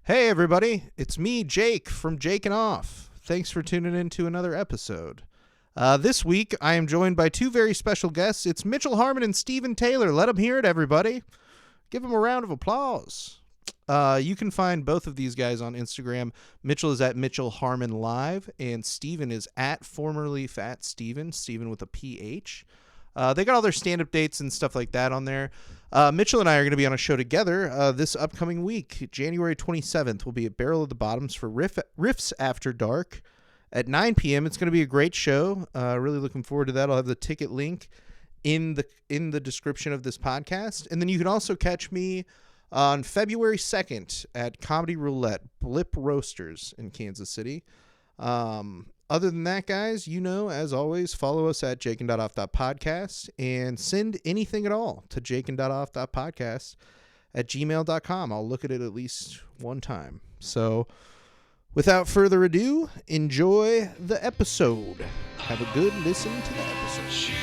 Hey everybody, it's me, Jake, from Jake and Off. Thanks for tuning in to another episode. This week, I am joined by two very special guests. It's Mitchell Harmon and Steven Taylor. Let them hear it, everybody. Give them a round of applause. You can find both of these guys on Instagram. Mitchell is at Mitchell Harmon Live, and Steven is at formerly Fat Steven, Steven with a PH. They got all their stand-up dates and stuff like that on there. Mitchell and I are going to be on a show together this upcoming week. January 27th, we'll be at Barrel of the Bottoms for Riffs After Dark at 9 p.m. It's going to be a great show. Really looking forward to that. I'll have the ticket link in the description of this podcast. And then you can also catch me on February 2nd at Comedy Roulette, Blip Roasters in Kansas City. Other than that, guys, as always, follow us at jakeand.off.podcast and send anything at all to jakeand.off.podcast@gmail.com. I'll look at it at least one time. So without further ado, enjoy the episode. Have a good listen to the episode.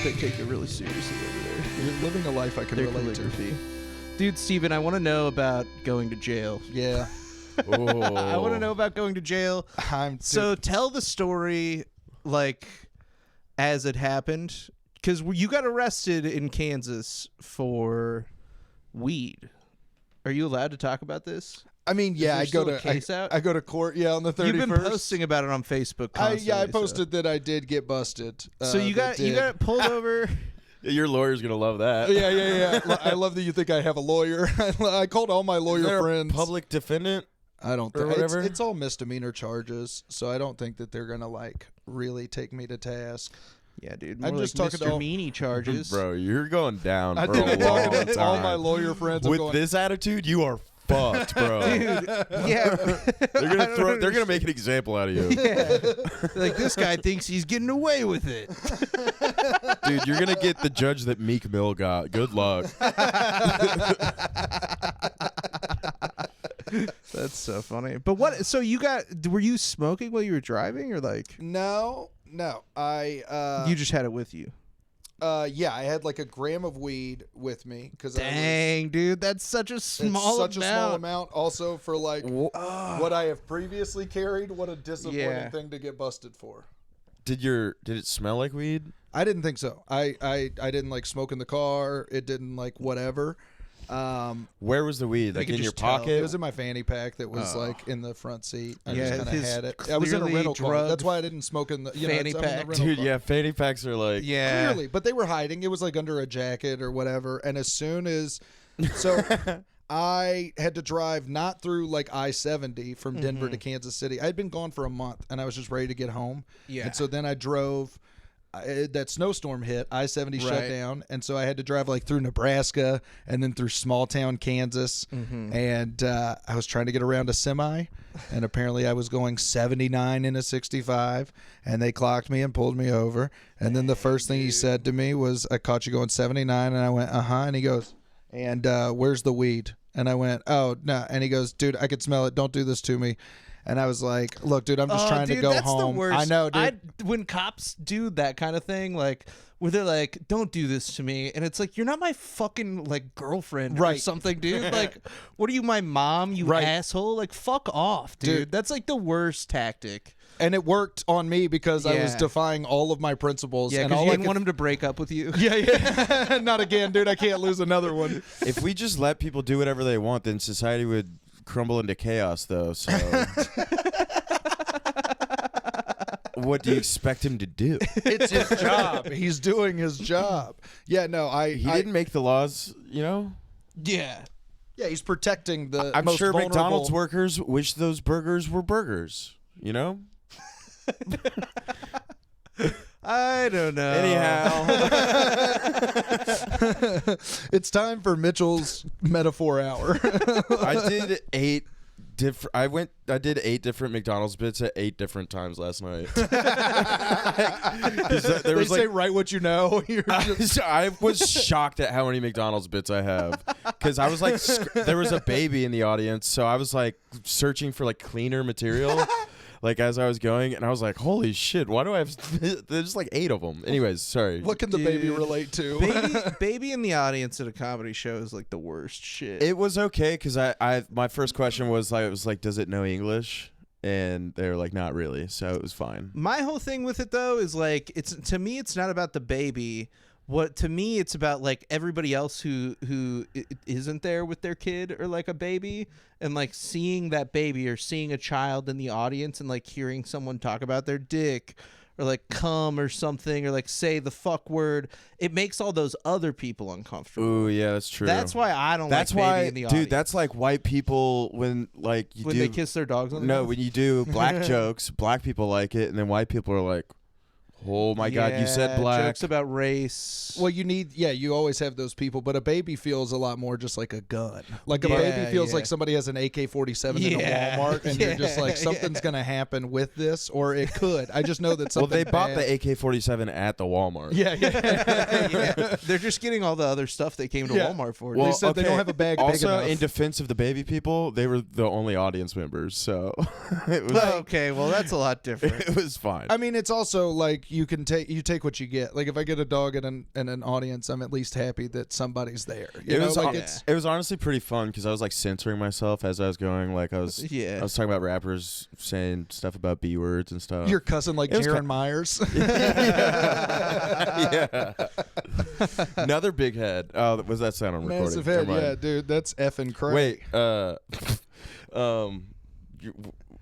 They take it really seriously over there. You're living a life I can relate to. Dude, Steven, I want to know about going to jail. Yeah. I want to know about going to jail. So tell the story, as it happened. Because you got arrested in Kansas for weed. Are you allowed to talk about this? I mean, yeah, I go to court, on the 31st. You've been posting about it on Facebook constantly. I posted that I did get busted. So you got pulled over. Your lawyer's gonna love that. Yeah. I love that you think I have a lawyer. I called all my lawyer friends. Public defendant? I don't think whatever. It's all misdemeanor charges, so I don't think that they're gonna really take me to task. Yeah, dude. I'm just talking to misdemeanor charges, bro. You're going down. I for think a I'm talking long to time. all my lawyer friends. With this attitude, you are fucked, bro. Dude, yeah. They're gonna make an example out of you. Yeah. This guy thinks he's getting away with it. Dude, you're gonna get the judge that Meek Mill got. Good luck. That's so funny. But what? So were you smoking while you were driving, or No. You just had it with you. Yeah, I had a gram of weed with me because Dude, that's such a small amount. Also for what I have previously carried. What a disappointing thing to get busted for. Did it smell like weed? I didn't think so. I didn't smoke in the car. It didn't whatever. Where was the weed? In your pocket? It was in my fanny pack that was in the front seat. I just kind of had it. I was in a rental car. That's why I didn't smoke in the fanny pack. Dude, yeah, fanny packs are clearly, but they were hiding. It was under a jacket or whatever. And as soon as I had to drive not through I-70 from Denver to Kansas City. I had been gone for a month and I was just ready to get home. Yeah. And so then I drove. That snowstorm hit, I-70 shut down, and so I had to drive through Nebraska and then through small town Kansas, and I was trying to get around a semi, and apparently I was going 79 in a 65, and they clocked me and pulled me over, and then the first thing he said to me was, "I caught you going 79," and I went, and he goes, "And where's the weed?" And I went, "Oh, no," and he goes, "Dude, I could smell it, don't do this to me." And I was like, "Look, dude, I'm just trying to go home." The worst. I know, dude. When cops do that kind of thing, where they're like, "Don't do this to me," and it's you're not my fucking girlfriend or something, dude. What are you, my mom? You asshole! Fuck off, dude. That's the worst tactic. And it worked on me because I was defying all of my principles. Yeah, because you didn't want him to break up with you. Yeah. Not again, dude. I can't lose another one. If we just let people do whatever they want, then society would crumble into chaos, though. So what do you expect him to do? It's his job. He's doing his job. Yeah, no, he didn't make the laws, Yeah. Yeah, he's protecting the I'm most sure vulnerable. McDonald's workers wish those burgers were burgers, I don't know. Anyhow. It's time for Mitchell's metaphor hour. I did 8 I did 8 different McDonald's bits at 8 different times last night. They say write what you know. I was shocked at how many McDonald's bits I have, because I was like, there was a baby in the audience, so I was like searching for like cleaner material. Like as I was going, and I was like, "Holy shit! Why do I have?" There's like 8 of them. Anyways, sorry. What can the baby relate to? Baby in the audience at a comedy show is like the worst shit. It was okay because my first question was like, does it know English? And they were like, not really, so it was fine. My whole thing with it though is like, to me, it's not about the baby. To me, it's about like everybody else who isn't there with their kid or like a baby, and like seeing that baby or seeing a child in the audience and like hearing someone talk about their dick or like cum or something or like say the fuck word. It makes all those other people uncomfortable. Ooh, yeah, that's true. That's why I don't like baby in the audience. Dude, that's like white people when like when they kiss their dogs on the mouth? when you do black jokes, black people like it, and then white people are like, oh my God, you said black. Jokes about race. Well, you always have those people, but a baby feels a lot more just like a gun. Like a baby feels like somebody has an AK-47 in a Walmart, and you're just like, something's going to happen with this, or it could. I just know that something Well, they bought the AK-47 at the Walmart. Yeah. They're just getting all the other stuff they came to Walmart for. Well, they said they don't have a bag big also, enough. in defense of the baby people, they were the only audience members, so it was okay, well, that's a lot different. It was fine. I mean, it's also like you take what you get. Like if I get a dog in an audience, I'm at least happy that somebody's there. It was honestly pretty fun because I was like censoring myself as I was going. Like I was talking about rappers saying stuff about B words and stuff. You're cussing like Jaron Myers. Yeah. Another big head. Oh, was that sound on recording? Massive head, yeah, dude. That's effing crazy. Wait,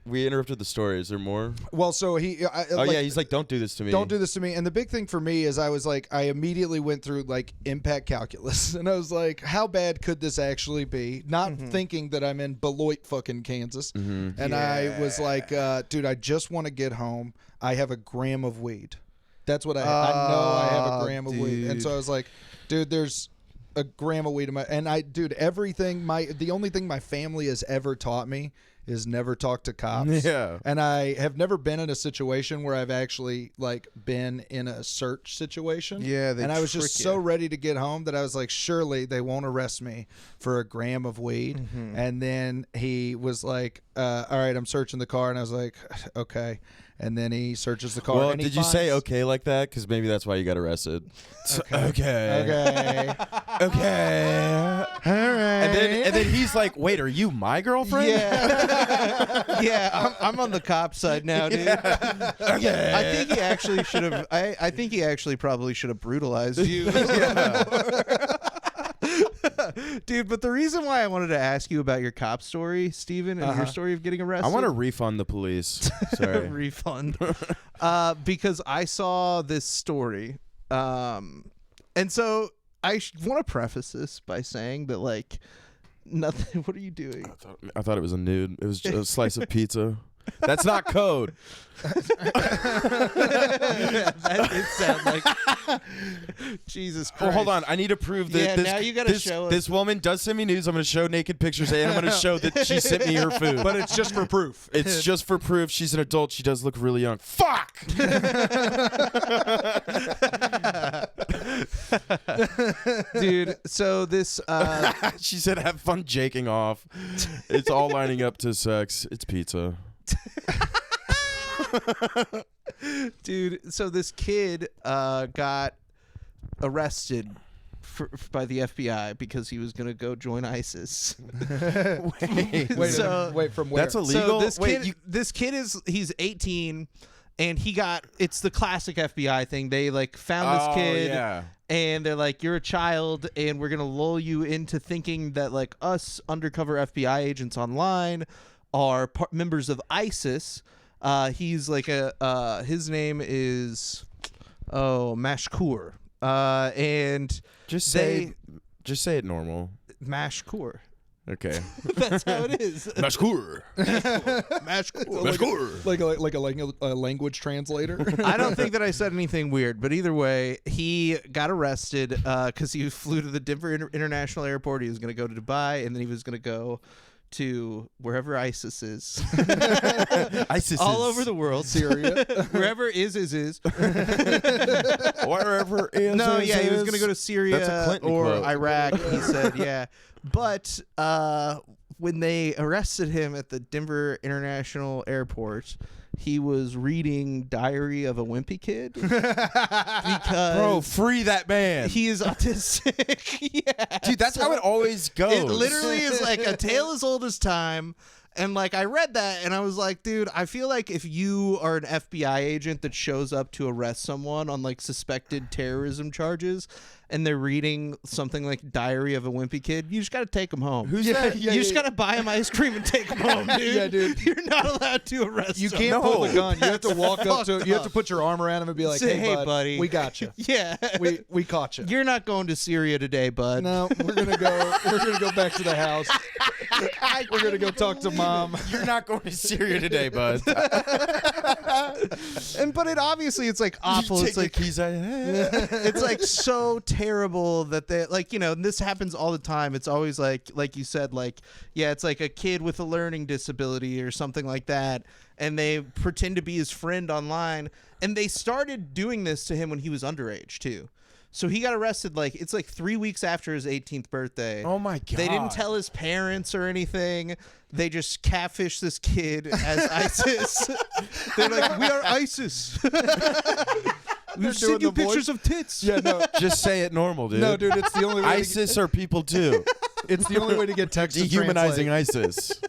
we interrupted the story. Is there more? Well, so he's like, don't do this to me. Don't do this to me. And the big thing for me is I immediately went through like impact calculus, and I was like, how bad could this actually be? Not thinking that I'm in Beloit, fucking Kansas. And I was like, dude, I just want to get home. I have a gram of weed. That's what I know. I have a gram of weed, and so I was like, dude, there's a gram of weed in my. And the only thing my family has ever taught me is never talk to cops. Yeah. And I have never been in a situation where I've actually like been in a search situation. Yeah. And I was just so ready to get home that I was like, surely they won't arrest me for a gram of weed. And then he was like, all right, I'm searching the car. And I was like, okay. And then he searches the car. Well, and did you say okay like that? Because maybe that's why you got arrested. Okay. All right. And then he's like, wait, are you my girlfriend? Yeah. Yeah, I'm on the cop side now, dude. Yeah. Okay. I think he actually should have. I think he actually probably should have brutalized you. Dude, but the reason why I wanted to ask you about your cop story, Steven, and your story of getting arrested. I want to refund the police. Sorry. Refund. Because I saw this story. And so I want to preface this by saying that, like, nothing. What are you doing? I thought it was a nude. It was a slice of pizza. That's not code. That did sound like Jesus Christ. Oh, hold on. I need to prove that now you gotta show us. this woman does send me news. I'm going to show naked pictures, and I'm going to show that she sent me her food. But it's just for proof. It's just for proof. She's an adult. She does look really young. Fuck! Dude, so this she said, have fun jaking off. It's all lining up to sex. It's pizza. Dude, so this kid got arrested by the FBI because he was going to go join ISIS. Wait, from where? That's illegal? So this kid he's 18, and it's the classic FBI thing. They like found this kid, and they're like, you're a child, and we're going to lull you into thinking that like us undercover FBI agents online are members of ISIS. He's like his name is Mashkur. And just say it normal. Mashkur. Okay. That's how it is. Mashkur. Mashkur. Like a language translator. I don't think that I said anything weird, but either way, he got arrested because he flew to the Denver International Airport. He was going to go to Dubai, and then he was going to go to wherever ISIS is. ISIS all is. over the world. Syria. Wherever is. Wherever is. No, is, yeah, he was is. going to go to That's a Syria Clinton or quote. Iraq, he said, yeah. But when they arrested him at the Denver International Airport, he was reading Diary of a Wimpy Kid. Because Bro, free that man. he is autistic. Yeah. Dude, that's how it always goes. It literally is like a tale as old as time. And like I read that and I was like, dude, I feel like if you are an FBI agent that shows up to arrest someone on like suspected terrorism charges and they're reading something like Diary of a Wimpy Kid, you just got to take them home. Who's that? You just got to buy them ice cream and take them home, dude. Yeah, dude. You're not allowed to arrest You them. can't pull the gun. You have to walk up fucked to. You have to up. put your arm around him and be like, Say, "Hey, "Hey, buddy. we got you. Yeah. We caught you." You're not going to Syria today, bud. No, we're gonna go. We're gonna go back to the house. We're gonna go talk to mom. You're not going to Syria today, bud. But it obviously it's like awful. You It's take like the keys out. it's like so terrible that they like, you know, and this happens all the time. It's always like you said, like, yeah, it's like a kid with a learning disability or something like that, and they pretend to be his friend online, and they started doing this to him when he was underage too. So he got arrested it's like 3 weeks after his 18th birthday. Oh my god. They didn't tell his parents or anything. They just catfished this kid as ISIS. They're like, we are ISIS. We've doing sent you the voice. pictures of tits. Yeah, no, Just say it normal, dude. no, dude. It's the only way. ISIS are people too. It's the only way to get text to Dehumanizing translate. ISIS.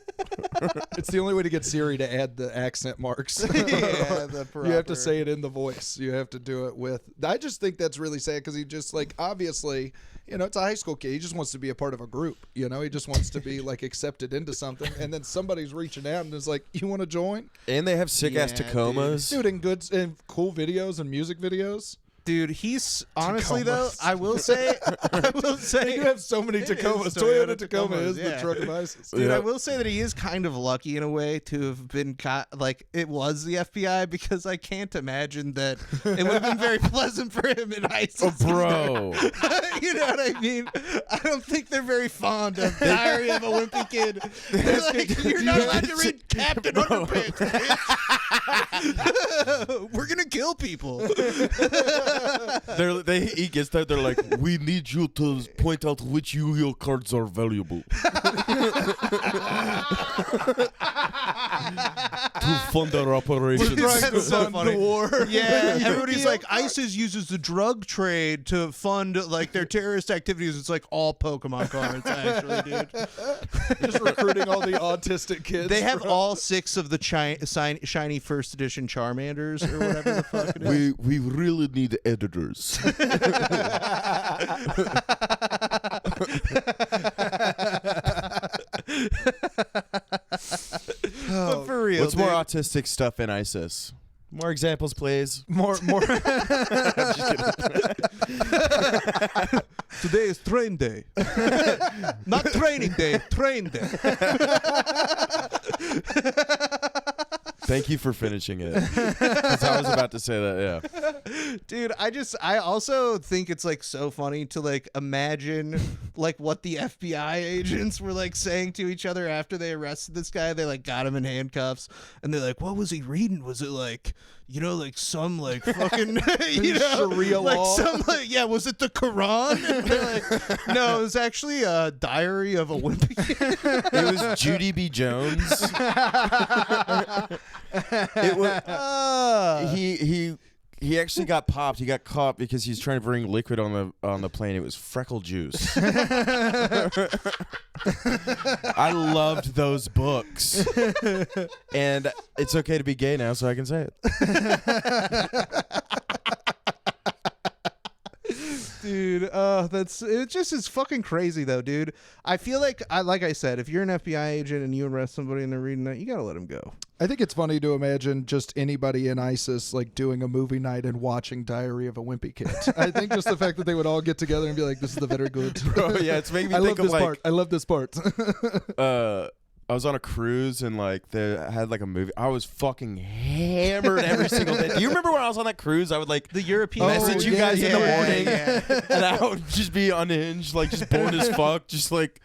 It's the only way to get Siri to add the accent marks. Yeah, the You have to proper- say it in the voice. You have to do it with. I just think that's really sad because he just like obviously, you know, it's a high school kid. He just wants to be a part of a group. You know, he just wants to be like accepted into something. And then somebody's reaching out and is like, "You want to join, And they have sick ass Yeah, Tacomas. dude?" And good and cool videos and music videos. Dude, he's honestly though, Tacomas. I will say, You have so many It is Tacomas. Toyota Toyota Tacoma Tacomas, is the yeah. truck of ISIS. dude, Yeah. I will say that he is kind of lucky in a way to have been caught. Like it was the FBI because I can't imagine that it would have been very pleasant for him in ISIS. Oh, bro. You know what I mean? I don't think they're very fond of Diary of a Wimpy Kid. They're like, you're not allowed to read Captain Underpants. bitch." We're gonna kill people. He gets that. They're like, we need you to point out which Yu-Gi-Oh cards are valuable to fund our operations. That's so fund funny. the war. Yeah, everybody's like, ISIS uses the drug trade to fund like their terrorist activities. It's like all Pokemon cards, actually, dude. Just recruiting all the autistic kids. They have all 6 of the shiny first edition Charmanders or whatever the fuck it is. We really need editors. But for real, What's more dude. autistic stuff in ISIS? More examples, please. more. Today is train day. Not training day, train day. Thank you for finishing it. 'Cause I was about to say that, yeah. Dude, I also think it's like so funny to like imagine like what the FBI agents were like saying to each other after they arrested this guy. They like got him in handcuffs and they're like, what was he reading? Was it like, you know, like some like fucking you know, Sharia like law? some like, yeah, was it the Quran? And they're like, no, it was actually a Diary of a Wimpy Kid. It was Judy B. Jones. It was he actually got popped. He got caught because he's trying to bring liquid on the plane. It was freckle juice. I loved those books. And it's okay to be gay now, so I can say it. Dude, it just is fucking crazy though, dude. I feel like I said, if you're an FBI agent and you arrest somebody and they're reading that, you gotta let them go. I think it's funny to imagine just anybody in ISIS like doing a movie night and watching Diary of a Wimpy Kid. I think just the fact that they would all get together and be like, "This is the very good." Bro, yeah, it's making me I love think of this like part. I love this part. I was on a cruise and like they had like a movie. I was fucking hammered every single day. Do you remember when I was on that cruise? I would like The European message you yeah, guys in the yeah, morning, yeah. and I would just be unhinged, like just bored as fuck, just like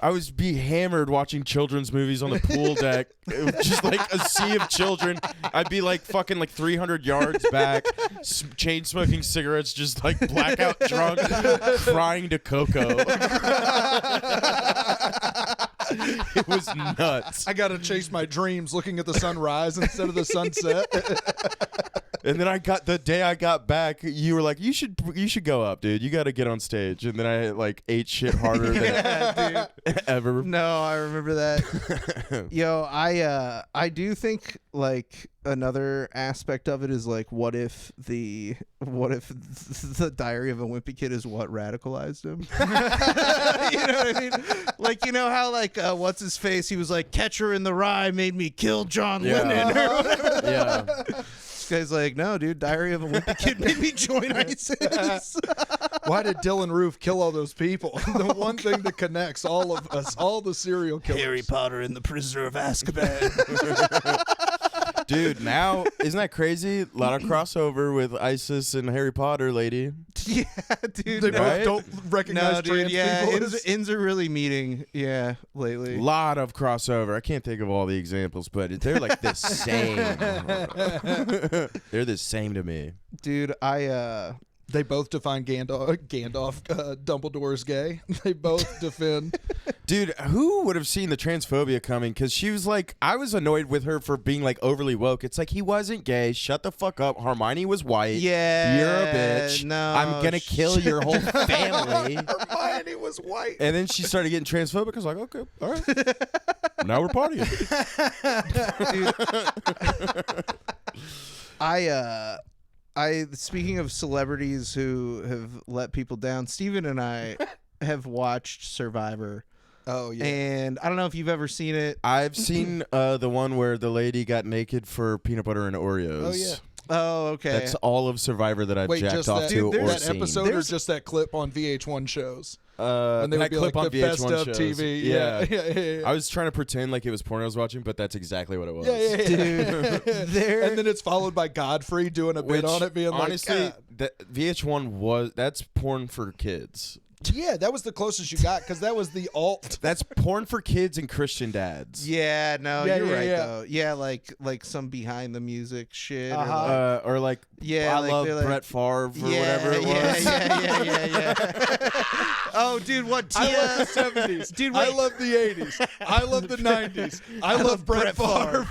I was be hammered watching children's movies on the pool deck. It was just like a sea of children. I'd be like fucking like 300 yards back, chain smoking cigarettes, just like blackout drunk, crying to Coco. It was nuts. I gotta chase my dreams looking at the sunrise instead of the sunset. And then the day I got back, you were like, you should go up, dude. You got to get on stage. And then I like ate shit harder than ever. No, I remember that. Yo, I do think like another aspect of it is like, what if the Diary of a Wimpy Kid is what radicalized him? You know what I mean? Like, you know how like what's his face? He was like, Catcher in the Rye made me kill John Lennon or whatever. Yeah. This guy's like, no, dude, Diary of a Wimpy Kid made me join ISIS. Why did Dylan Roof kill all those people? The one thing that connects all of us, all the serial killers. Harry Potter and the Prisoner of Azkaban. Dude, now, isn't that crazy? A lot of crossover with ISIS and Harry Potter, lady. Yeah, dude. They Right? both don't recognize trans people. Ins are really meeting, lately. A lot of crossover. I can't think of all the examples, but they're like the same. They're the same to me. Dude, They both define Gandalf Dumbledore's gay. They both defend. Dude, who would have seen the transphobia coming? Because she was like, I was annoyed with her for being like overly woke. It's like, he wasn't gay. Shut the fuck up. Hermione was white. Yeah, you're a bitch. no, I'm gonna kill your whole family. Hermione was white. And then she started getting transphobic. I was like, okay, all right. Now we're partying. Dude, speaking of celebrities who have let people down, Steven and I have watched Survivor. Oh, yeah. And I don't know if you've ever seen it. I've seen the one where the lady got naked for peanut butter and Oreos. Oh, yeah. Oh, okay. That's all of Survivor that I've jacked just off that, to or that seen. episode or just that clip on VH1 shows? And they that would be clip like on the VH1 best of shows. TV. Yeah. Yeah. I was trying to pretend like it was porn I was watching, but that's exactly what it was. Yeah. Dude, and then it's followed by Godfrey doing a bit on it, being honestly, like, that VH1 that's porn for kids. yeah, that was the closest you got because that was the alt. That's porn for kids and Christian dads. yeah, no, Yeah, you're yeah, right yeah. though. Yeah, like some behind the music shit. Uh-huh. Or like, Yeah, I like love they're like- Brett Favre or yeah, whatever it was. Yeah. Oh, dude, what? I Tia? love the 70s. Dude, I wait. love the 80s. I love the 90s. I love Brett Favre.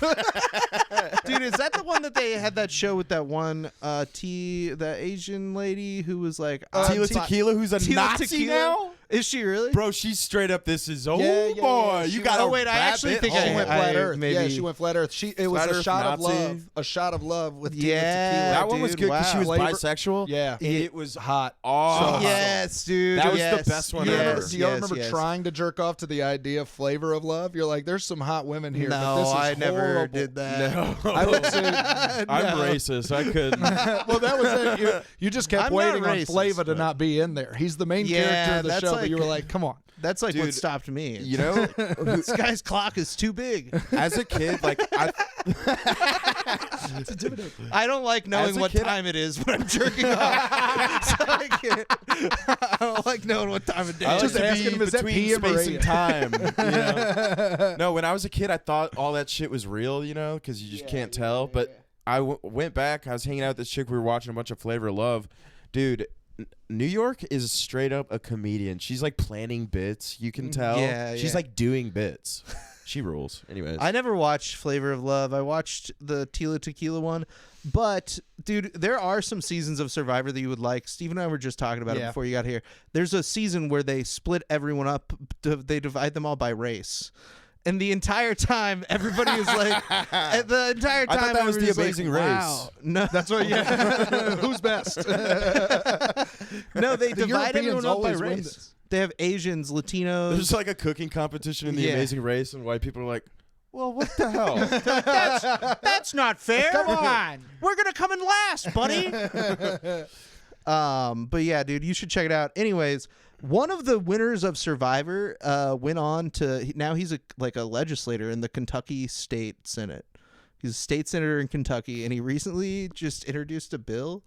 Dude, is that the one that they had that show with that one the Asian lady who was like Tila Tequila, who's a Tila Nazi Tequila? now? Is she really? Bro, she's straight up. This is Yeah, yeah, boy. yeah. You She got. Oh wait, I actually think She went flat Earth. maybe. Yeah, she went flat Earth. It was Flat a Earth shot of Nazi. love. A shot of love with Tila Yeah, Tequila. That one was dude, good because she was wow. bisexual. Yeah. and it was hot. awesome. Yes, dude. That was yes, the best one Do you ever. remember, do y'all remember trying to jerk off to the idea of flavor of love? You're like, there's some hot women here, but No, this is I never horrible. did that. No, I would say, I'm racist. I couldn't. well, that was it. You just kept I'm not waiting on racist, Flava to but- not be in there. He's the main Yeah, character of the that's show, but like- you were like, come on. That's like what Dude, stopped me. You know, This guy's clock is too big. as a kid, like It's intimidating. I don't like knowing As a what kid, time it is when I'm jerking off. So I can't. I don't like knowing what time of day. I it like Just is. to asking be him, is that between PM or space AM? and time. You know? No, when I was a kid, I thought all that shit was real. You know, because you just can't tell. But I went back. I was hanging out with this chick. We were watching a bunch of Flavor of Love, dude. New York is straight up a comedian. She's like planning bits. You can tell. Yeah, She's yeah. like doing bits. She rules. Anyways, I never watched Flavor of Love. I watched the Tila Tequila one. But, dude, there are some seasons of Survivor that you would like. Steve and I were just talking about it Yeah. before you got here. There's a season where they split everyone up. They divide them all by race. And the entire time, everybody is like, the entire time, I thought that was The everybody's like, Amazing Race. wow. No, That's what, yeah. Who's best? no, they The divide Europeans everyone up by always win race. this. They have Asians, Latinos. there's like a cooking competition in The Yeah. Amazing Race, and white people are like, "Well, what the hell?" That's not fair. Come on. We're gonna come in last, buddy. But yeah, dude, you should check it out. Anyways, one of the winners of Survivor went on to now he's a legislator in the Kentucky State Senate. He's a state senator in Kentucky, and he recently just introduced a bill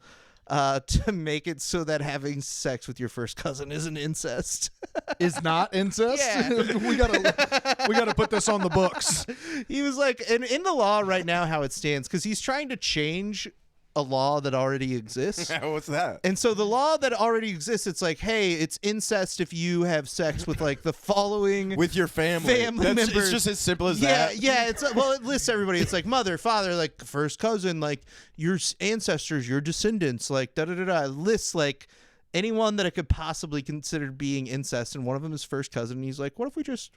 to make it so that having sex with your first cousin isn't incest. Is not incest? Yeah. we gotta put this on the books. He was like, and in the law right now, how it stands, because he's trying to change a law that already exists. What's that? And so the law that already exists, it's like, hey, it's incest if you have sex with like the following with your family members. It's just as simple as yeah, that. Yeah, it's well, it lists everybody. It's like mother, father, like first cousin, like your ancestors, your descendants, like da da da da. It lists like anyone that it could possibly consider being incest, and one of them is first cousin. And he's like, what if we just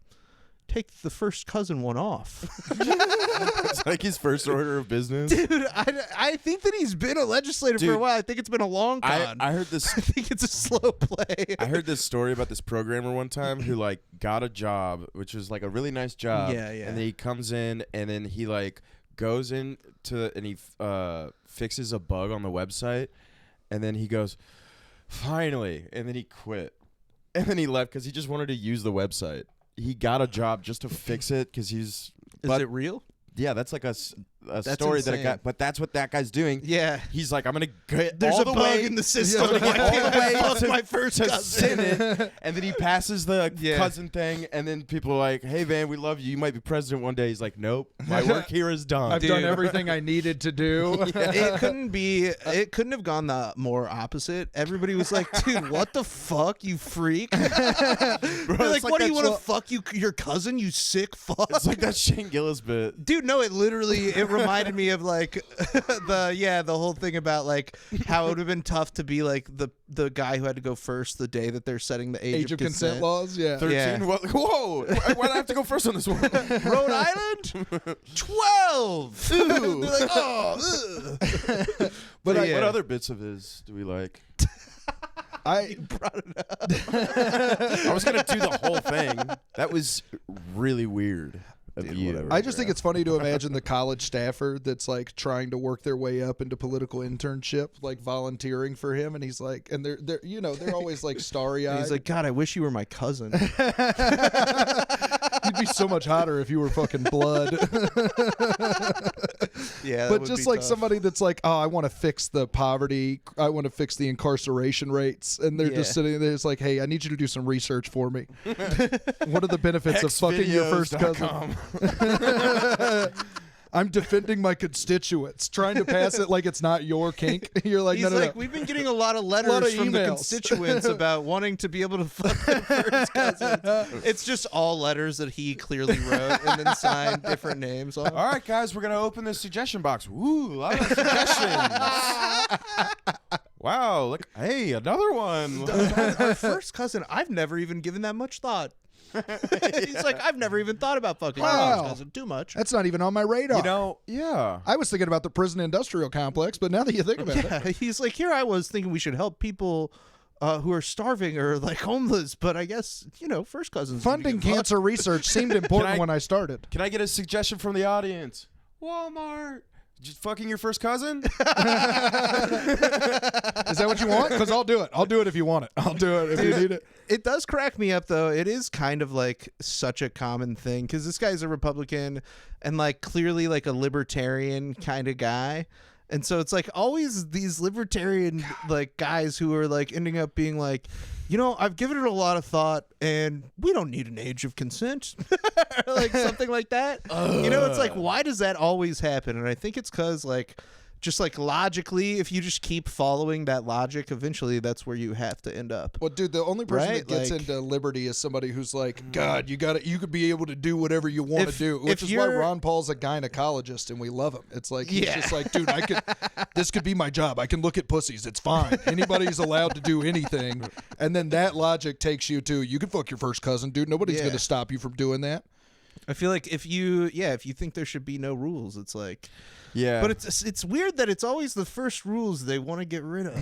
take the first cousin one off? It's like his first order of business. Dude, I think that he's been a legislator for a while. I think it's been a long con. I heard this. I think it's a slow play. I heard this story about this programmer one time who like got a job, which was like a really nice job. Yeah, yeah. And then he comes in and then he like goes in and he fixes a bug on the website, and then he goes, finally, and then he quit, and then he left because he just wanted to use the website. He got a job just to fix it because he's. Is it real? Yeah, that's like a That's story insane. that a guy. But that's what that guy's doing. Yeah. He's like, I'm gonna get There's all a the bug way in the system. all the way Fuck to my first to cousin. Senate, and then he passes the Yeah. cousin thing, and then people are like, "Hey, man, we love you. You might be president one day." He's like, "Nope, my work here is done." I've done everything I needed to do. It couldn't have gone the more opposite. Everybody was like, dude, what the fuck, you freak? Bro, They're like, it's what do you that want to fuck your cousin, you sick fuck? It's like that Shane Gillis bit. Dude, no, it reminded me of like the whole thing about like how it would have been tough to be like the guy who had to go first the day that they're setting the age of consent laws. Yeah. 13. Yeah. Whoa! Why do I have to go first on this one? Rhode Island 12. Ooh. They're like, oh, ugh. But Yeah. what other bits of his do we like? I brought it up. I was gonna do the whole thing. That was really weird of Dude, you. whatever. I just think it's funny to imagine the college staffer that's like trying to work their way up into political internship, like volunteering for him, and he's like, and they're always like starry eyed. He's like, God, I wish you were my cousin. You'd be so much hotter if you were fucking blood. Yeah, But just like somebody that's like, oh, I want to fix the poverty, I want to fix the incarceration rates, and they're just sitting there. It's like, hey, I need you to do some research for me. What are the benefits of fucking your first cousin? I'm defending my constituents, trying to pass it like it's not your kink. You're like, He's no. we've been getting a lot of letters Lot of from the emails. constituents about wanting to be able to fuck their first cousins. It's just all letters that he clearly wrote and then signed different names on. All right, guys, we're gonna open the suggestion box. Woo, a lot of suggestions. Wow, look, hey, another one. Our first cousin, I've never even given that much thought. He's like, I've never even thought about fucking my Wow. first cousin too much. That's not even on my radar. You know, yeah. I was thinking about the prison industrial complex, but now that you think about it, Yeah, he's like, here I was thinking we should help people who are starving or like homeless, but I guess, first cousins. funding cancer research seemed important when I started. Can I get a suggestion from the audience? Walmart. Just fucking your first cousin? Is that what you want? Because I'll do it. I'll do it if you want it. I'll do it if you need it. It does crack me up, though. It is kind of like such a common thing because this guy's a Republican and like clearly like a libertarian kind of guy. And so it's like always these libertarian like guys who are like ending up being like, I've given it a lot of thought and we don't need an age of consent. Like something like that. It's like, why does that always happen? And I think it's because like just like logically, if you just keep following that logic, eventually that's where you have to end up. Well, dude, the only person Right? that gets Like- into liberty is somebody who's like, God, you could be able to do whatever you want to If- do, which if is why you're- Ron Paul's a gynecologist and we love him. It's like, he's Yeah. just like, dude, this could be my job. I can look at pussies. It's fine. Anybody's allowed to do anything. And then that logic takes you to, you can fuck your first cousin, dude. Nobody's Yeah. going to stop you from doing that. I feel like if you think there should be no rules, it's like, Yeah. but it's weird that it's always the first rules they want to get rid of.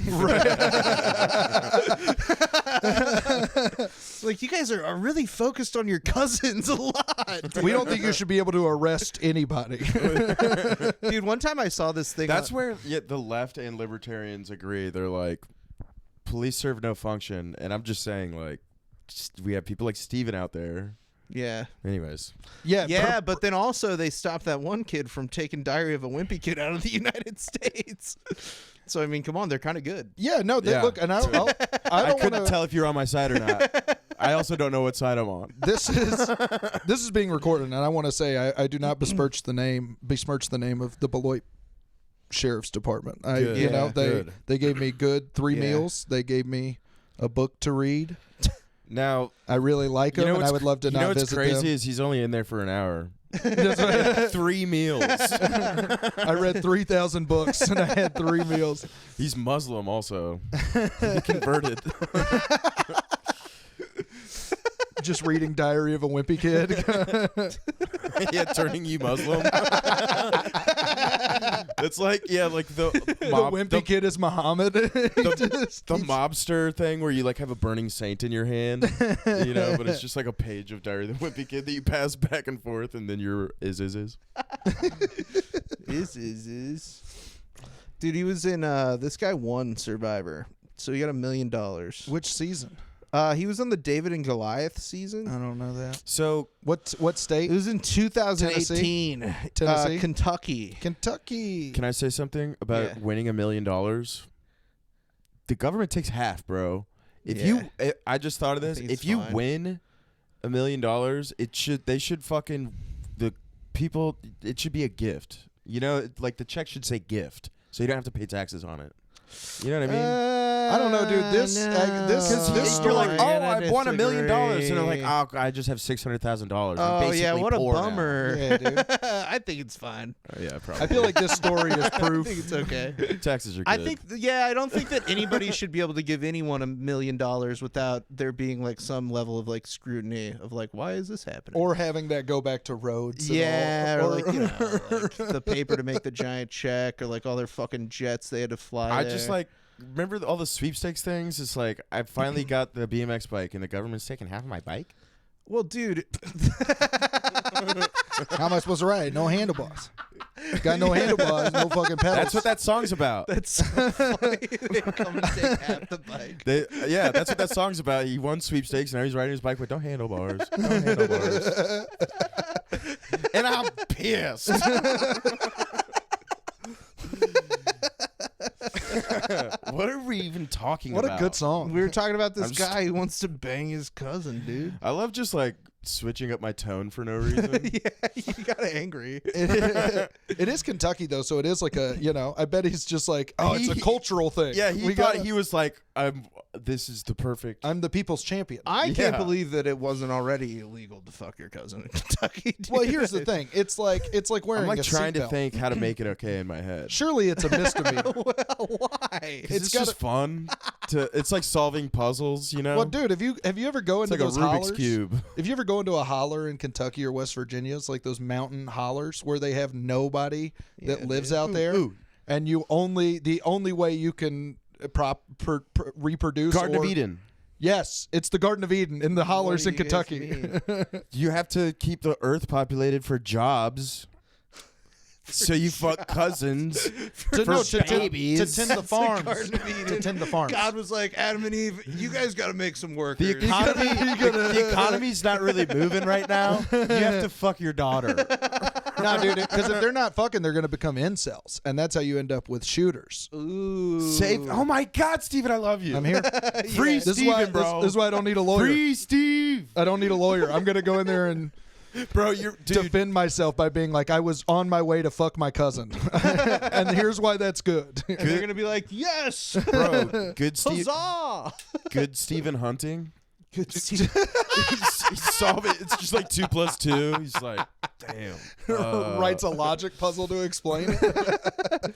Like you guys are really focused on your cousins a lot. We don't think you should be able to arrest anybody. Dude, one time I saw this thing. That's where the left and libertarians agree. They're like, police serve no function. And I'm just saying, like, we have people like Steven out there Yeah. Anyways. Yeah. But then also they stopped that one kid from taking Diary of a Wimpy Kid out of the United States. So I mean, come on, they're kind of good. Yeah, no, they look, and I I don't couldn't want to tell if you're on my side or not. I also don't know what side I'm on. This is being recorded, and I want to say I do not besmirch the name of the Beloit Sheriff's Department. They gave me good 3 meals. They gave me a book to read. Now I really like them, and I would love to not visit them. You know what's crazy is he's only in there for an hour. That's right. 3 meals. I read 3,000 books, and I had 3 meals. He's Muslim also. He converted. Just reading Diary of a Wimpy Kid. Yeah, turning you Muslim. It's like, like the Wimpy Kid is Muhammad. The mobster thing where you like have a burning saint in your hand, but it's just like a page of Diary of the Wimpy Kid that you pass back and forth, and then your is. Dude, he was in this guy won Survivor, so he got $1 million. Which season? He was on the David and Goliath season. I don't know that. So what state? It was in 2018. Tennessee? Kentucky. Can I say something about winning $1 million? The government takes half, bro. I just thought of this. If you win $1 million, it should be a gift. Like the check should say gift, so you don't have to pay taxes on it. You know what I mean? I don't know, dude. This story. You're like, I won $1 million, and they're like, I just have $600,000. Oh yeah, what a bummer. Yeah, dude. I think it's fine. Yeah, probably. I feel like this story is proof. I think it's okay. Taxes are good. I don't think that anybody should be able to give anyone $1 million without there being like some level of like scrutiny of like, why is this happening? Or having that go back to roads. Yeah, or like, like the paper to make the giant check, or like all their fucking jets they had to fly. Just like remember all the sweepstakes things. It's like I finally got the BMX bike, and the government's taking half of my bike. Well, dude, how am I supposed to ride? No handlebars. Got no handlebars, no fucking pedals. That's what that song's about. That's so funny. They come and take half the bike. That's what that song's about. He won sweepstakes, and now he's riding his bike with no handlebars. No handlebars. And I'm pissed. What are we even talking about? What a good song. We were talking about this guy who wants to bang his cousin, dude. I love just like switching up my tone for no reason. Yeah, you got angry. It is Kentucky though, so it is like a, I bet he's just like, it's a cultural thing. Yeah, he was like, this is the perfect. I'm the people's champion. I can't believe that it wasn't already illegal to fuck your cousin in Kentucky. Dude. Well, here's the thing. It's like wearing. I'm like a trying to seatbelt. think how to make it okay in my head. Surely it's a misdemeanor. Well, why? It's just fun. It's like solving puzzles, Well, dude, have you ever go into like those a Rubik's hollers? Cube. If you ever go into a holler in Kentucky or West Virginia, it's like those mountain hollers where they have nobody that lives out there, and the only way you can reproduce Garden of Eden. Yes, it's the Garden of Eden in the hollers in Kentucky. You have to keep the earth populated for jobs. So you fuck cousins for babies. To tend the farms. To tend the farms. God was like, Adam and Eve, you guys got to make some workers. The economy's not really moving right now. You have to fuck your daughter. No, dude, because if they're not fucking, they're going to become incels, and that's how you end up with shooters. Ooh. Oh my God, Steven, I love you. I'm here. Free Steven, bro. This is why I don't need a lawyer. Free Steve. I don't need a lawyer. I'm going to go in there and defend myself by being like, I was on my way to fuck my cousin. And here's why that's good. And they're going to be like, yes. Bro, good Steve. Huzzah. Good Stephen Hunting. Good Steve. He solved it. It's just like 2 + 2. He's like, damn. Writes a logic puzzle to explain it.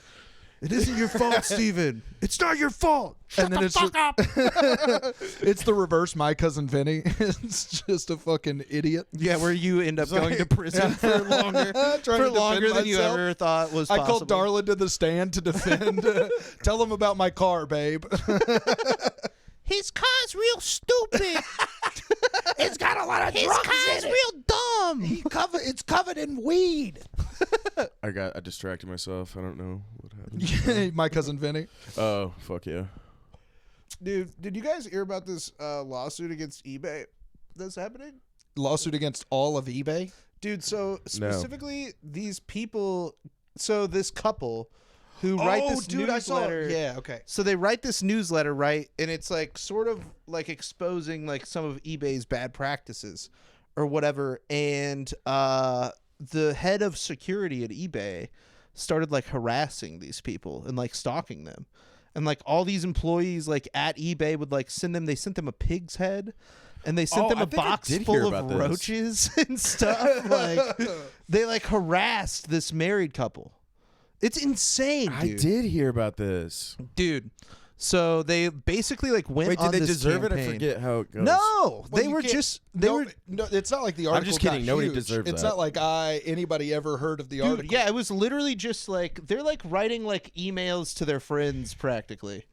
It isn't your fault, Steven. It's not your fault. Shut the fuck up. It's the reverse My Cousin Vinny. It's just a fucking idiot. Yeah, where you end up going to prison for longer than you ever thought was possible. I called Darla to the stand to defend. Tell him about my car, babe. His car's real stupid. It's got a lot of drugs in it. His car's real dumb. It's covered in weed. I distracted myself. I don't know what happened. My Cousin Vinny. Oh, fuck yeah. Dude, did you guys hear about this lawsuit against eBay that's happening? lawsuit against all of eBay? Dude, so specifically these people, so this couple who write this newsletter. Yeah, okay. So they write this newsletter, right? And it's like sort of like exposing like some of eBay's bad practices or whatever. And the head of security at eBay started like harassing these people and like stalking them. And like all these employees like at eBay would like sent them a pig's head. And they sent them a box full of roaches and stuff. Like they like harassed this married couple. It's insane, dude. I did hear about this, dude. So they basically like went. Wait, on did they this deserve campaign. it? I forget how it goes. No, Well, they were just they were. No, it's not like the article. I'm just kidding. got Nobody huge. deserves It's that. not like anybody ever heard of the Dude, article. yeah, it was literally just like they're like writing like emails to their friends practically.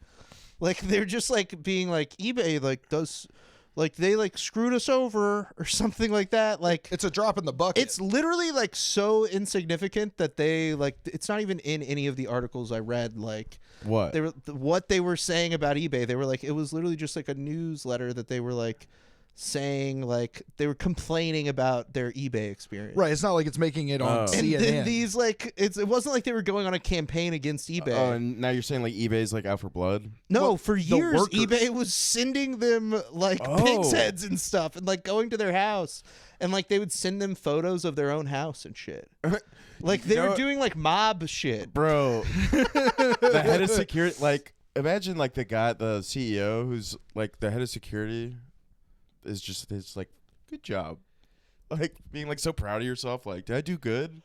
Like they're just like being like eBay like does like they like screwed us over or something like that. Like It's a drop in the bucket. it's literally like so insignificant that they like it's not even in any of the articles I read. Like What? what they were saying about eBay, they were like it was literally just like a newsletter that they were like saying like they were complaining about their eBay experience. right. It's not like it's making it on Oh. And CNN. then these like it wasn't like they were going on a campaign against eBay. Oh, and now you're saying like eBay's like out for blood? No, Well, for the years workers. eBay was sending them like Oh. pigs heads and stuff and like going to their house and like they would send them photos of their own house and shit. Like they You were know- doing like mob shit. Bro, the head of security, like, imagine like the guy, the CEO who's like the head of security is like, good job. Like being like so proud of yourself. Like, did I do good?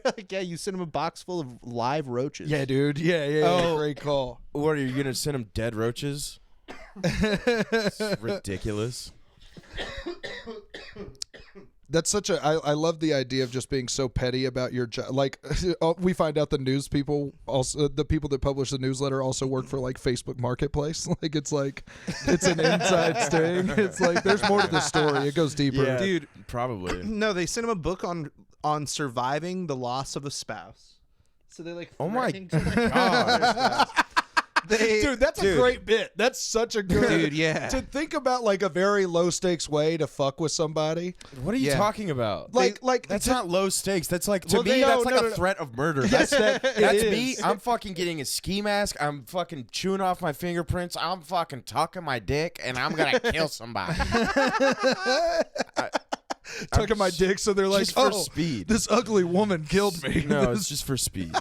Like, yeah, you send them a box full of live roaches. yeah, dude. Yeah. Oh. Great call. What are you going to send him dead roaches? It's ridiculous. That's such a. I love the idea of just being so petty about your job. Like, we find out the news people also, the people that publish the newsletter also work for like Facebook Marketplace. Like, it's an inside sting. It's like there's more to the story. It goes deeper. Yeah, Dude. Probably. No, they sent him a book on surviving the loss of a spouse. So they like Oh my threatening to, like, God. Dude, that's a great bit. That's such a good. Dude, yeah. To think about like a very low stakes way to fuck with somebody. What are you Yeah. talking about? Like That's not low stakes. That's like to Well, me. they- That's no, like no, a no. threat of murder. Yes, That's it that's is. me. I'm fucking getting a ski mask. I'm fucking chewing off my fingerprints. I'm fucking tucking my dick, and I'm gonna kill somebody. tucking my dick, so they're like, just for oh, speed. this ugly woman killed me. No, it's just for speed.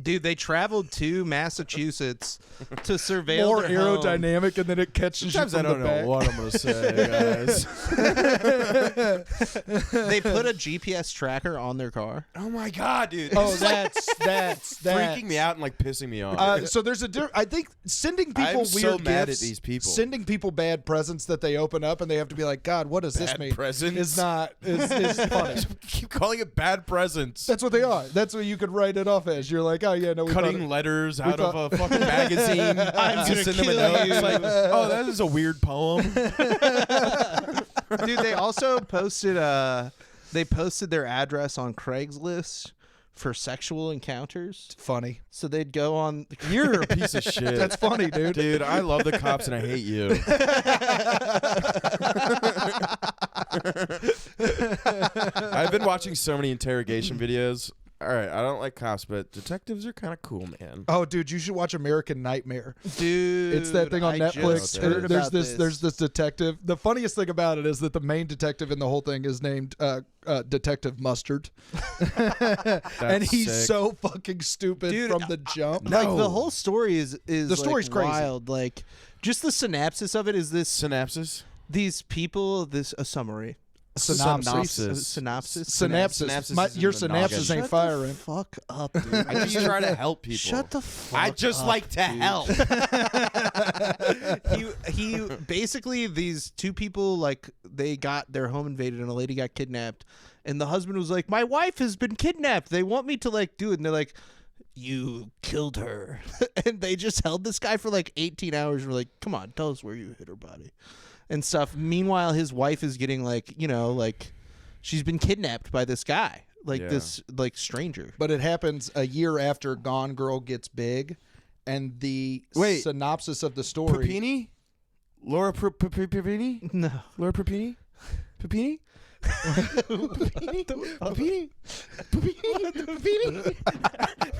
Dude, they traveled to Massachusetts to surveil more their home. aerodynamic, and then it catches Sometimes you I from don't the back. know what I'm gonna say, guys. They put a GPS tracker on their car. Oh my god, dude! Oh, This is, like, that's freaking me out and like pissing me off. So there's I think sending people I'm so weird mad gifts, at these people. sending people bad presents that they open up and they have to be like, God, what does this Bad mean? presents? Is not is funny. Keep calling it bad presents. That's what they are. That's what you could write it off as. You're like, oh yeah, no, we Cutting thought it- letters out thought- of a fucking magazine. I'm Just gonna send them a kill note. you. It's like, oh, that is a weird poem. Dude, they also posted their address on Craigslist for sexual encounters. funny. So they'd go on You're a piece of shit. That's funny, dude. Dude, I love the cops and I hate you. I've been watching so many interrogation videos. All right, I don't like cops, but detectives are kind of cool, man. Oh, dude, you should watch American Nightmare. Dude, It's that thing on I Netflix. just heard There's about there's this detective. The funniest thing about it is that the main detective in the whole thing is named Detective Mustard, and he's sick. so fucking stupid Dude, from the jump. Like No. the whole story is The like, story's crazy. wild. Like just the synopsis of it is this: Synapses? these people, a summary. Synopsis. Synopsis. Synapses. Synapses is Your in the noggin. synapses ain't Shut firing. the fuck up, dude. I just try to help people. Shut the fuck I just up, like to dude. help. he basically these two people like they got their home invaded and a lady got kidnapped and the husband was like, my wife has been kidnapped, they want me to like do it, and they're like, you killed her. And they just held this guy for like 18 hours and were like, come on, tell us where you hit her body and stuff. Meanwhile his wife is getting like, you know, like she's been kidnapped by this guy, like Yeah. this like stranger. But it happens a year after Gone Girl gets big, and the synopsis of the story. Papini? Laura Papini? No. Laura Papini? Papini?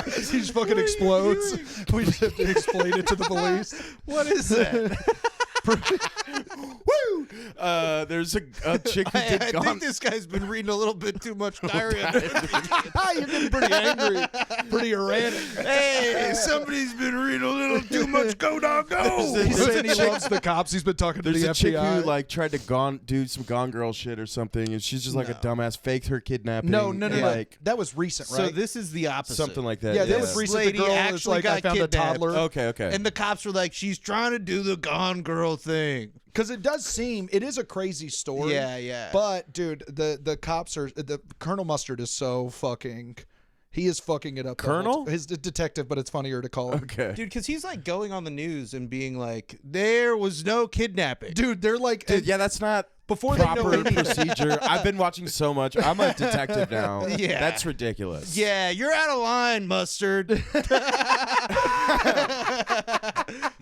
He just fucking explodes. We just have to explain it to the police. What is that? Woo! There's a chick who did I think this guy's been reading a little bit too much diary. You're getting pretty angry, pretty erratic. Hey, somebody's been reading a little too much Go Dog Go. He's saying he loves the cops. He's been talking to There's the a chick FBI. who like tried to do some Gone Girl shit or something, and she's just like a dumbass, faked her kidnapping. No. and, Like that was recent, right? So this is the opposite. something like that. Yeah, that was recent. The Lady girl is actually like, got I found kidnapped. a toddler. Okay. And the cops were like, she's trying to do the Gone Girl thing. Because it does seem it is a crazy story. Yeah. But dude, the cops are Colonel Mustard is so fucking. He is fucking it up. Colonel? His detective, but it's funnier to call him. Okay. Dude, because he's like going on the news and being like, there was no kidnapping. Dude, they're like, Dude, yeah, that's not before they know proper any- procedure. I've been watching so much. I'm a detective now. Yeah. That's ridiculous. Yeah, you're out of line, Mustard.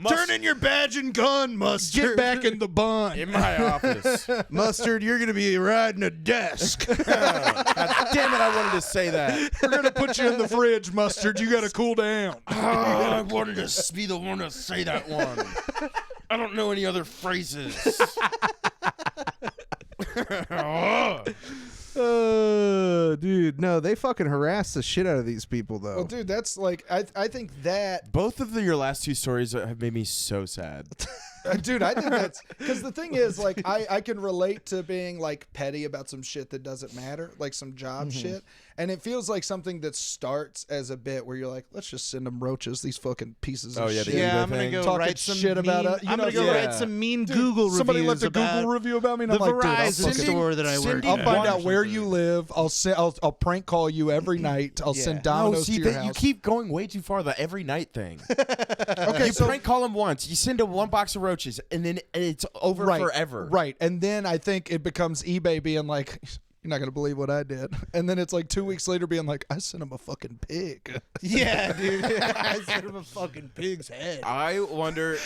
Turn in your badge and gun, Mustard. get back in the bun. In my office. Mustard, you're going to be riding a desk. God damn it, I wanted to say that. We're gonna put you in the fridge, Mustard. You gotta cool down. I wanted to be the one to say that one. I don't know any other phrases. Dude, no, they fucking harass the shit out of these people, though. Well, dude, that's like I think that Both of your last two stories have made me so sad. dude, I think that's because the thing is, like, I can relate to being like petty about some shit that doesn't matter, like some job shit, and it feels like something that starts as a bit where you're like, let's just send them roaches, these fucking pieces of Oh, yeah, the shit. eBay Yeah, I'm gonna thing. go Talking write some shit about mean, it. You I'm know, gonna go yeah. write some mean Google Somebody reviews left a about Google review about me, and the I'm like, dude, I'll Verizon fucking- store that I work I'll at. find out where you live. I'll prank call you every night. I'll send Domino's to your house. You keep going way too far. The every night thing. okay, You prank call them once. You send them one box of roaches, and then it's over forever. Right. And then I think it becomes eBay being like, you're not going to believe what I did. And then it's like 2 weeks later being like, I sent him a fucking pig. Yeah, dude. I sent him a fucking pig's head. I wonder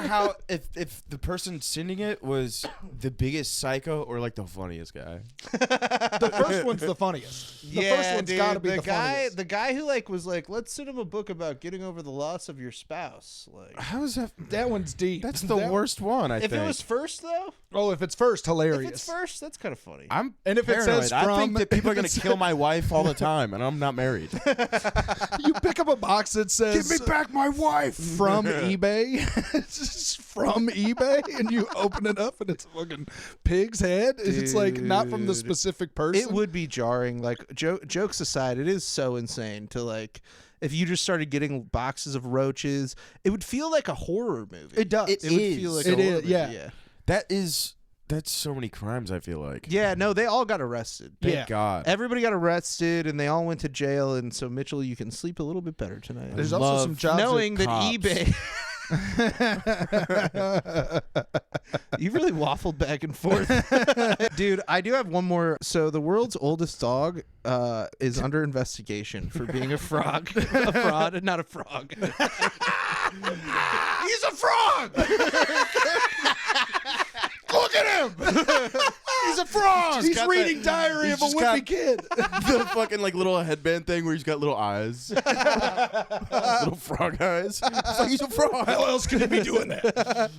how if the person sending it was the biggest psycho or like the funniest guy. The first one's the funniest. The first one's got to be the funniest. The guy who like was like, let's send him a book about getting over the loss of your spouse. Like, How is that? That one's deep. That's the worst one. I if think. it was first though, Oh, if it's first, hilarious. if it's first, that's kind of funny. I'm And if it paranoid. says I think from- that people are if going it to kill my wife all the time, and I'm not married. You pick up a box that says back my wife. from eBay. It's just from eBay, and you open it up and it's a fucking pig's head. It's like not from the Dude. specific person. It would be jarring. Like jokes aside, it is so insane to like. If you just started getting boxes of roaches, it would feel like a horror movie. It does. It would feel like It a is, horror movie, yeah. That's so many crimes. I feel like. Yeah, no, they all got arrested. Thank Yeah. God. Everybody got arrested, and they all went to jail. And so, Mitchell, you can sleep a little bit better tonight. There's Love also some jobs knowing that cops. eBay. You really waffled back and forth. Dude, I do have one more. So the world's oldest dog is under investigation for being a frog. A fraud, not a frog. He's a frog! Look at him! He's a frog! He's got reading that- Diary he's of a just Wimpy got- Kid. The fucking like little headband thing where he's got little eyes, little frog eyes. It's like he's a frog. How else could he be doing that?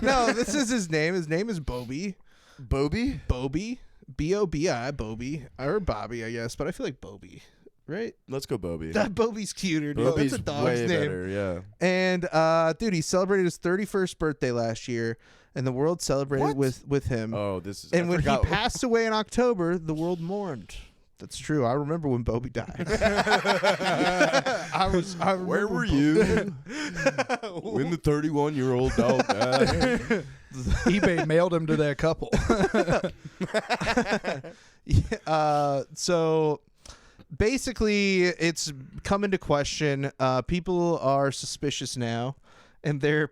No, this is his name. His name is Bobby. Bobby? Bobby. B-O-B-I, Bobby. Or Bobby, I guess, but I feel like Bobby. Right? Let's go, Bobby. That Bobby's cuter, dude. Bobby's That's a dog's way name. better, yeah. And dude, he celebrated his 31st birthday last year, and the world celebrated What? with him. Oh, this is. and I when he forgot. passed away in October, the world mourned. That's true. I remember when Bobby died. I remember Where were Bobby- you when the 31-year-old dog died? eBay mailed him to that couple. So basically, it's come into question. People are suspicious now, and they're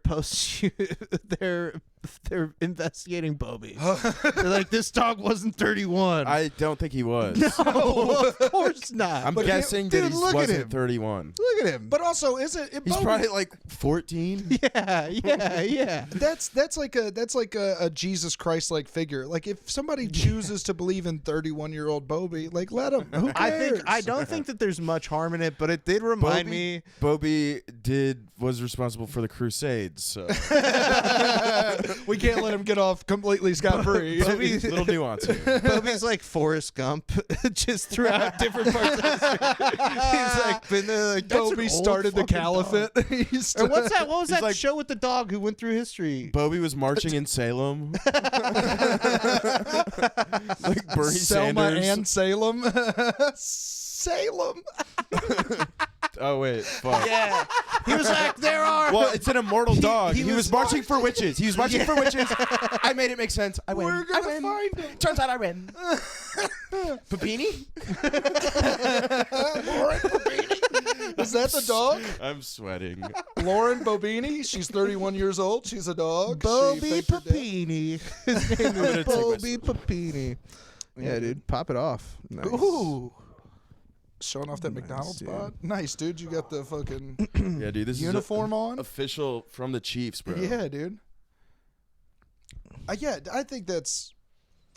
they're investigating Bobby. They're like, this dog wasn't 31. I don't think he was. No, of course not. I'm But guessing dude, that he look at him. wasn't 31. Look at him. But also, is it? He's probably like 14. Yeah. That's like a Jesus Christ like figure. Like if somebody chooses to believe in 31-year-old Bobby, like let him. Who cares? I don't think that there's much harm in it, but it did remind me. Bobby was responsible for the Crusades, so we can't let him get off completely scot-free. Bobby's little nuance here. Bobby's like Forrest Gump, just throughout different parts of history. He's like been there. Like, Bobby started the caliphate. Or what's that? What was that like- show with the dog who went through history? Bobby was marching in Salem. Like Bernie Selma Sanders. and Salem. Salem. Oh, wait. Fuck. Yeah, he was like, there are. Well, it's an immortal dog. he He, was was marching for witches. He was marching for witches. I made it make sense. I win. We're gonna I win. find him. Turns out I win. Papini? Lauren Bobini. Is that the dog? I'm sweating. Lauren Bobini. She's 31 years old. She's a dog. Bobby She faked her death. Papini. His name gonna is take my Bobby Papini. Yeah, dude, pop it off. Nice. Ooh. Showing off that Nice, McDonald's dude. spot. Nice, dude. You got the fucking Yeah, dude. This uniform is on. official from the Chiefs, bro. Yeah, dude. Yeah, I think that's.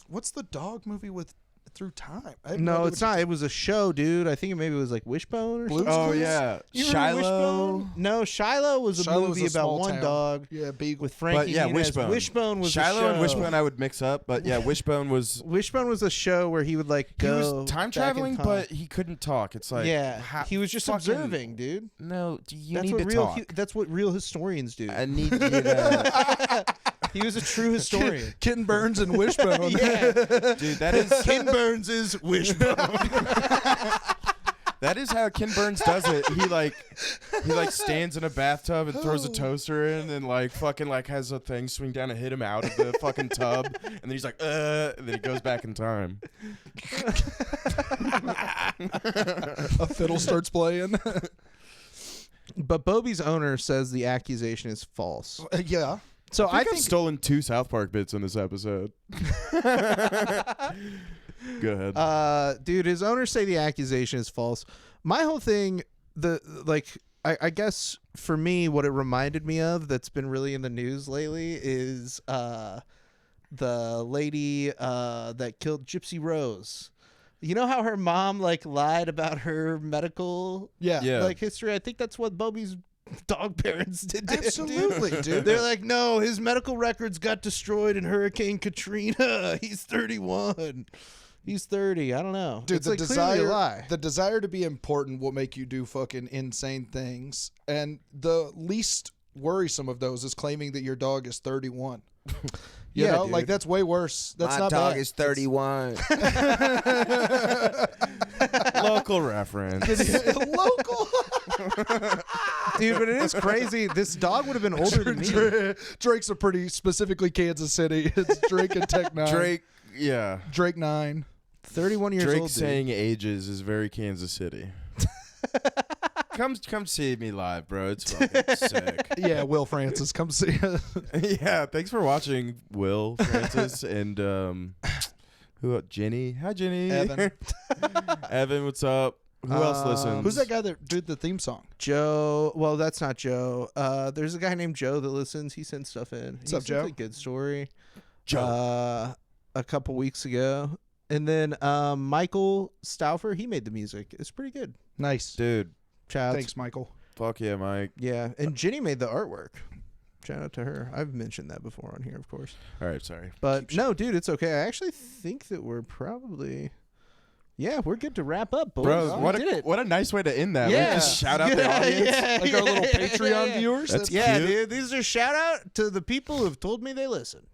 What's the dog movie with Through Time? I have No, idea it's what not. It was a show, dude. I think maybe it was like Wishbone or Blue's something. Oh, Clues? yeah. You remember Shiloh. Wishbone? No, Shiloh was a Shiloh was movie a about small one town. dog Yeah, Beagle. with Frankie But yeah, Muniz. Wishbone. Wishbone was a Shiloh show. and Wishbone I would mix up, but yeah, Wishbone was. Wishbone was a show where he would like He go was time back in traveling, time. but he couldn't talk. It's like yeah, how- he was just fucking- observing, dude. No, you That's need what to real talk. that's what real historians do. I need you to. He was a true historian. Ken Burns and Wishbone. Yeah, Dude, that is Ken Burns is Wishbone. that is how Ken Burns does it. He like stands in a bathtub and throws a toaster in and like fucking like has a thing swing down and hit him out of the fucking tub, and then he's like and then he goes back in time. A fiddle starts playing. But Bobby's owner says the accusation is false. Yeah. So I I've think stolen 2 South Park bits in this episode. Go ahead. dude, his owners say the accusation is false. My whole thing, I guess for me, what it reminded me of that's been really in the news lately is the lady that killed Gypsy Rose. You know how her mom like lied about her medical Yeah. history? I think that's what Bobby's dog parents did to him, Absolutely, dude. They're like, no, his medical records got destroyed in Hurricane Katrina. He's 31. He's 30. I don't know. Dude, it's the like clearly a lie. the desire to be important will make you do fucking insane things, and the least worrisome of those is claiming that your dog is 31. You know, dude. like that's way worse. That's not bad. 31. Local reference. Local. Dude, but it is crazy. This dog would have been older than me. Drake's a pretty specifically Kansas City. It's Drake and Tech 9. Drake, yeah. Drake 9. 31 years Drake old, dude. saying ages is very Kansas City. Come see me live, bro. It's fucking sick. Yeah, Will Francis, come see us. Yeah, thanks for watching, Will Francis and who else? Jenny. Hi, Jenny. Evan. Evan, what's up? Who else listens? Who's that guy that did the theme song? Joe. Well, that's not Joe. There's a guy named Joe that listens. He sends stuff in. What's up, He sent Joe? a good story. Joe. A couple weeks ago. And then Michael Stauffer, he made the music. It's pretty good. Nice. Dude, Shout out. Thanks, Michael. fuck yeah, Mike. Yeah, and Jenny made the artwork. Shout out to her. I've mentioned that before on here, of course. All right, sorry. But no, dude, it's okay. I actually think that we're probably, we're good to wrap up, boys. Bro, We did it. what a nice way to end that. Yeah. We just shout out the Yeah, audience. yeah, Like our little yeah, Patreon yeah. viewers. That's Yeah, cute. dude. These are shout out to the people who've told me they listen.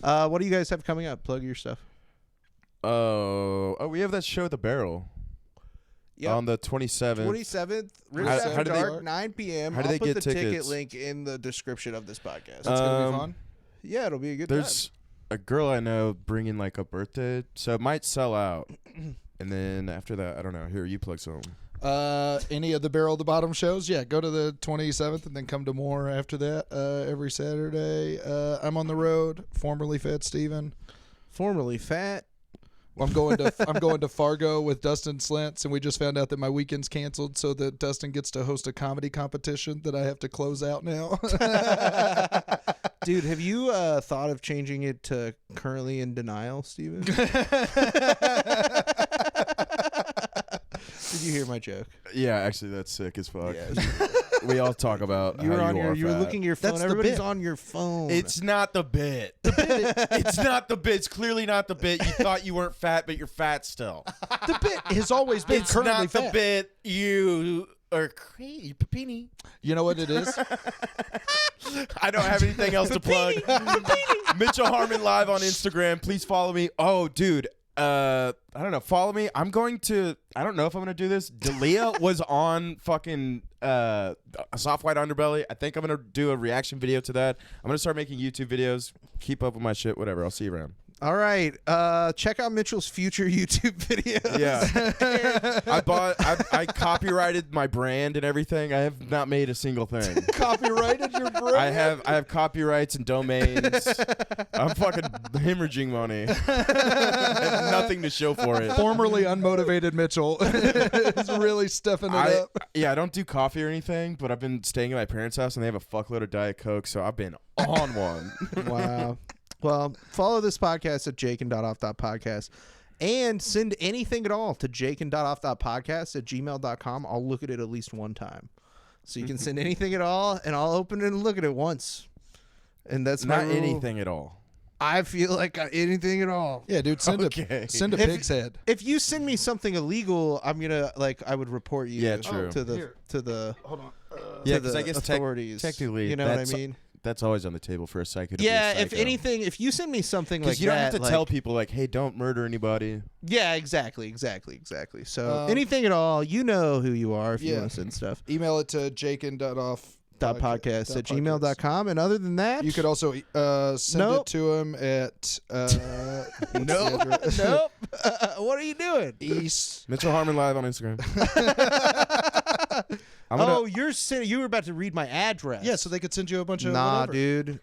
What do you guys have coming up? Plug your stuff. Oh, we have that show at the Barrel on the 27th. 27th, How Riverside do they- Dark, 9 p.m. how do I'll they put get the ticket tickets? link in the description of this podcast. That's going to be Um, fun. Yeah, it'll be a good There's a girl I know bringing like a birthday, so it might sell out. And then after that, I don't know. Here, you plug some. Any of the Barrel of the Bottom shows, go to the 27th and then come to more after that every Saturday. I'm on the road, formerly Fat Steven. Formerly Fat. I'm going to Fargo with Dustin Slentz, and we just found out that my weekend's canceled, so that Dustin gets to host a comedy competition that I have to close out now. Dude, have you thought of changing it to Currently in Denial, Steven? Did you hear my joke? Yeah, actually, that's sick as fuck. Yeah. We all talk about You were how on you your. are You were fat. looking at your phone. That's the Everybody's bit. on your phone. It's not the bit. It's not the bit. It's clearly not the bit. You thought you weren't fat, but you're fat still. The bit has always been It's currently not the fat. bit. You are crazy, Papini. You know what it is? I don't have anything else to plug. Mitchell Harmon live on Instagram. Please follow me. Oh, dude. I don't know. Follow me. I'm going to. I don't know if I'm going to do this. Dalia was on fucking Soft White Underbelly. I think I'm going to do a reaction video to that. I'm going to start making YouTube videos. Keep up with my shit. Whatever. I'll see you around. All right. Check out Mitchell's future YouTube videos. Yeah. I copyrighted my brand and everything. I have not made a single thing. Copyrighted your brand? I have copyrights and domains. I'm fucking hemorrhaging money. I have nothing to show for it. Formerly unmotivated Mitchell is really stepping it up. Yeah, I don't do coffee or anything, but I've been staying at my parents' house and they have a fuckload of Diet Coke, so I've been on one. Wow. Well, follow this podcast at jakeand.off.podcast and send anything at all to jakeand.off.podcast@gmail.com. I'll look at it at least one time. So you can send anything at all, and I'll open it and look at it once. And that's my Not rule. anything at all. I feel like anything at all. Yeah, dude, send a pig's head. If you send me something illegal, I'm gonna I would report you. Yeah, true. To the Hold on. Yeah, to because the I guess authorities. technically, you know what I mean. That's always on the table for a psycho. Yeah, if anything, if you send me something like because you don't that, have to tell people like, "Hey, don't murder anybody." Yeah, exactly. So anything at all, you know who you are if you Yeah. want to send stuff. Email it to jakeand.off.podcast@gmail.com. And other than that, You could also send Nope. it to him at Nope. What are you doing? East. Mitchell Harmon live on Instagram. You were about to read my address. Yeah, so they could send you a bunch of Nah, whatever. dude.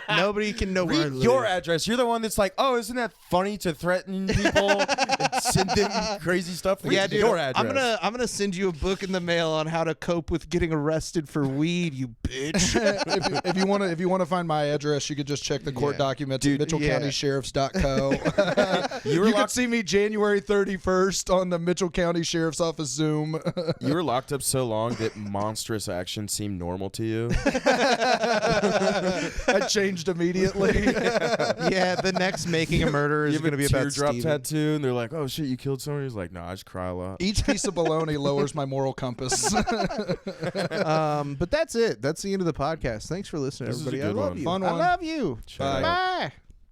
Nobody can know where I Read live. your address. You're the one that's like, oh, isn't that funny to threaten people and send them crazy stuff? Read Yeah, dude. your address. I'm gonna send you a book in the mail on how to cope with getting arrested for weed, you bitch. if you want to find my address, you could just check the court Yeah. documents Dude, at mitchellcountysheriffs.co. You were You can locked- see me January 31st on the Mitchell County Sheriff's Office Zoom. You were locked up so long that monstrous actions seemed normal to you. I changed immediately. Yeah, the next Making a Murder is You have going to be about teardrop Steven. tattoo, and they're like, "Oh shit, you killed someone." He's like, "No, I just cry a lot." Each piece of bologna lowers my moral compass. But that's it. That's the end of the podcast. Thanks for listening, This was a everybody. I good love one. you. Fun I one. love you. Shout out. Bye.